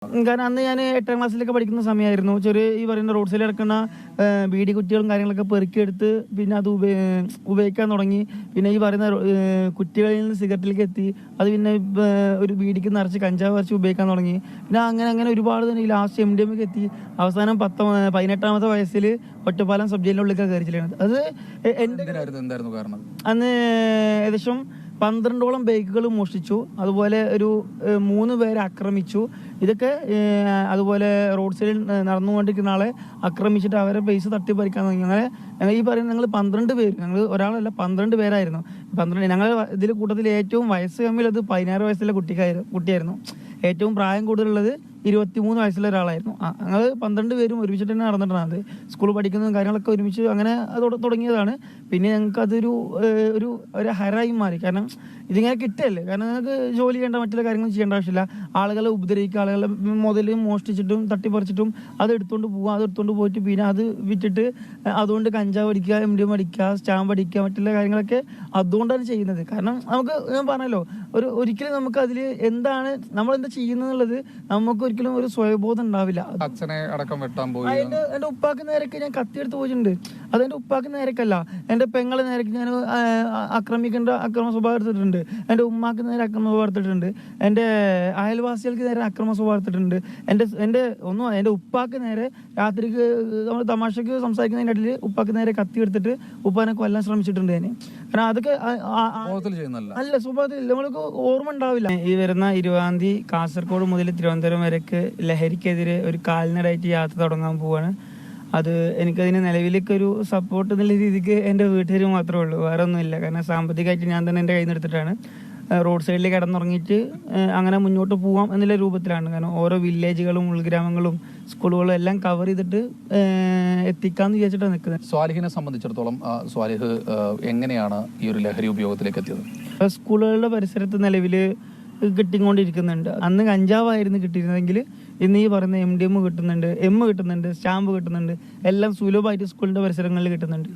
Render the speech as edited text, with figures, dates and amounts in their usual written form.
കാരണം അന്ന് ഞാൻ 8ാം ക്ലാസ്സിലൊക്കെ പഠിക്കുന്ന സമയമായിരുന്നു. ചെറിയ ഈ പറയുന്ന റോഡ് സൈഡിൽ കിടക്കുന്ന ബീഡി കുറ്റികളും കാര്യങ്ങളൊക്കെ പെറുക്കിയെടുത്ത് പിന്നെ അത് ഉപയോഗിക്കാൻ തുടങ്ങി. പിന്നെ ഈ പറയുന്ന കുറ്റികളിൽ നിന്ന് സിഗരറ്റിലേക്ക് എത്തി. അത് പിന്നെ ഒരു ബീഡിക്ക് നിറച്ച് കഞ്ചാവ് നിറച്ച് ഉപയോഗിക്കാൻ തുടങ്ങി. പിന്നെ അങ്ങനെ ഒരുപാട് തന്നെ ലാസ്റ്റ് MDMA എത്തി. അവസാനം 18ാമത്തെ വയസ്സിൽ ഒറ്റപ്പാലം സബ് ജയിലിൻ്റെ ഉള്ളിലേക്ക് കയറിച്ചിട്ടുണ്ട്. അത് എന്തായിരുന്നു കാരണം? അന്ന് ഏകദേശം 12ഓളം ബൈക്കുകൾ മോഷ്ടിച്ചു. അതുപോലെ ഒരു 3 പേരെ ആക്രമിച്ചു. ഇതൊക്കെ അതുപോലെ റോഡ് സൈഡിൽ നടന്നുകൊണ്ടിരിക്കുന്ന ആളെ ആക്രമിച്ചിട്ട് അവരെ പൈസ തട്ടിപ്പറിക്കാൻ തുടങ്ങി. അങ്ങനെ ഈ പറയുന്നത് ഞങ്ങൾ 12 പേര്, ഞങ്ങൾ ഒരാളല്ല 12 പേരായിരുന്നു. 12 ഞങ്ങൾ ഇതിൽ കൂട്ടത്തിൽ ഏറ്റവും വയസ്സ് കമ്മിയുള്ളത് 16 വയസ്സുള്ള കുട്ടിയായിരുന്നു. ഏറ്റവും പ്രായം കൂടുതലുള്ളത് 23 വയസ്സുള്ള ഒരാളായിരുന്നു. ഞങ്ങൾ 12 പേരും ഒരുമിച്ചിട്ട് തന്നെ നടന്നിട്ടാണ്. അത് സ്കൂൾ പഠിക്കുന്നതും കാര്യങ്ങളൊക്കെ ഒരുമിച്ച് അങ്ങനെ അത് തുടങ്ങിയതാണ്. പിന്നെ ഞങ്ങൾക്ക് അതൊരു ഒരു ഹരായി മാറി. കാരണം ഇതിങ്ങനെ കിട്ടുകയല്ലേ. കാരണം ഞങ്ങൾക്ക് ജോലി ചെയ്യേണ്ട മറ്റുള്ള കാര്യങ്ങളും ചെയ്യേണ്ട ആവശ്യമില്ല. ആളുകളെ ഉപദ്രവിക്കുക, ആളുകളെ മുതൽ മോഷ്ടിച്ചിട്ടും തട്ടിപ്പറിച്ചിട്ടും അത് എടുത്തുകൊണ്ട് പോവുക. അത് എടുത്തുകൊണ്ട് പോയിട്ട് പിന്നെ അത് വിറ്റിട്ട് അതുകൊണ്ട് കഞ്ചാവ് അടിക്കുക, MDMA അടിക്കുക, സ്റ്റാമ്പ് അടിക്കുക, മറ്റുള്ള കാര്യങ്ങളൊക്കെ അതുകൊണ്ടാണ് ചെയ്യുന്നത്. കാരണം നമുക്ക് ഞാൻ പറഞ്ഞല്ലോ, ഒരിക്കലും നമുക്ക് അതിൽ എന്താണ് നമ്മളെന്താ ചെയ്യുന്നത് നമുക്ക് ഒരിക്കലും ഒരു സ്വയബോധം ഉണ്ടാവില്ല. അച്ഛനെ അടക്കം വെട്ടാൻ പോയി. എന്റെ ഉപ്പാക്ക് നേരൊക്കെ ഞാൻ കത്തിയെടുത്ത് പോയിട്ടുണ്ട്. അതെന്റെ ഉപ്പാക്ക് നേരക്കല്ല, എന്റെ പെങ്ങളെ നേരക്ക് ഞാൻ അക്രമ സ്വഭാവം എടുത്തിട്ടുണ്ട്. എന്റെ ഉമ്മാക്ക് നേരെ അക്രമ സ്വഭാവം എടുത്തിട്ടുണ്ട്. എന്റെ അയൽവാസികൾക്ക് നേരെ അക്രമ സ്വഭാവം എടുത്തിട്ടുണ്ട്. എന്റെ ഉപ്പാക്ക് നേരെ രാത്രിക്ക് നമ്മൾ തമാശക്ക് സംസാരിക്കുന്നതിൻ്റെ ഇടയിൽ ഉപ്പാക്ക് നേരെ കത്തി എടുത്തിട്ട് ഉപ്പാനെ കൊല്ലാൻ ശ്രമിച്ചിട്ടുണ്ട് ഞാൻ. കാരണം അതൊക്കെ അല്ല സ്വഭാവത്തിൽ നമ്മൾക്ക് ഓർമ്മ ഉണ്ടാവില്ല. ഈ വരുന്ന 20-ാം തീയതി കാസർഗോഡ് മുതൽ തിരുവനന്തപുരം വരെക്ക് ലഹരിക്കെതിരെ ഒരു കാൽനടയായിട്ട് യാത്ര തുടങ്ങാൻ പോവാണ്. അത് എനിക്കതിന് നിലവിലേക്ക് ഒരു സപ്പോർട്ട് എന്നുള്ള രീതിക്ക് എൻ്റെ വീട്ടുകാർ മാത്രമേ ഉള്ളൂ, വേറെ ഒന്നുമില്ല. കാരണം സാമ്പത്തികമായിട്ട് ഞാൻ തന്നെ എൻ്റെ കയ്യിൽ നിന്ന് എടുത്തിട്ടാണ് റോഡ് സൈഡിൽ കിടന്നുറങ്ങിയിട്ട് അങ്ങനെ മുന്നോട്ട് പോകാം എന്നുള്ള രൂപത്തിലാണ്. കാരണം ഓരോ വില്ലേജുകളും ഉൾഗ്രാമങ്ങളും സ്കൂളുകളും എല്ലാം കവർ ചെയ്തിട്ട് എത്തിക്കാമെന്ന് വിചാരിച്ചിട്ടാണ് നിൽക്കുന്നത്. സ്വാലിഹിനെ സംബന്ധിച്ചിടത്തോളം സ്വാലിഹ് എങ്ങനെയാണ് ഈ ഒരു ലഹരി ഉപയോഗത്തിലേക്ക് എത്തിയത്? സ്കൂളുകളുടെ പരിസരത്ത് നിലവിൽ കിട്ടിക്കൊണ്ടിരിക്കുന്നുണ്ട്. അന്ന് കഞ്ചാവായിരുന്നു കിട്ടിയിരുന്നെങ്കിൽ ഇന്ന് ഈ പറയുന്ന MDMA കിട്ടുന്നുണ്ട്, M കിട്ടുന്നുണ്ട്, സ്റ്റാമ്പ് കിട്ടുന്നുണ്ട്, എല്ലാം സുലഭമായിട്ട് സ്കൂളിൻ്റെ പരിസരങ്ങളിൽ കിട്ടുന്നുണ്ട്.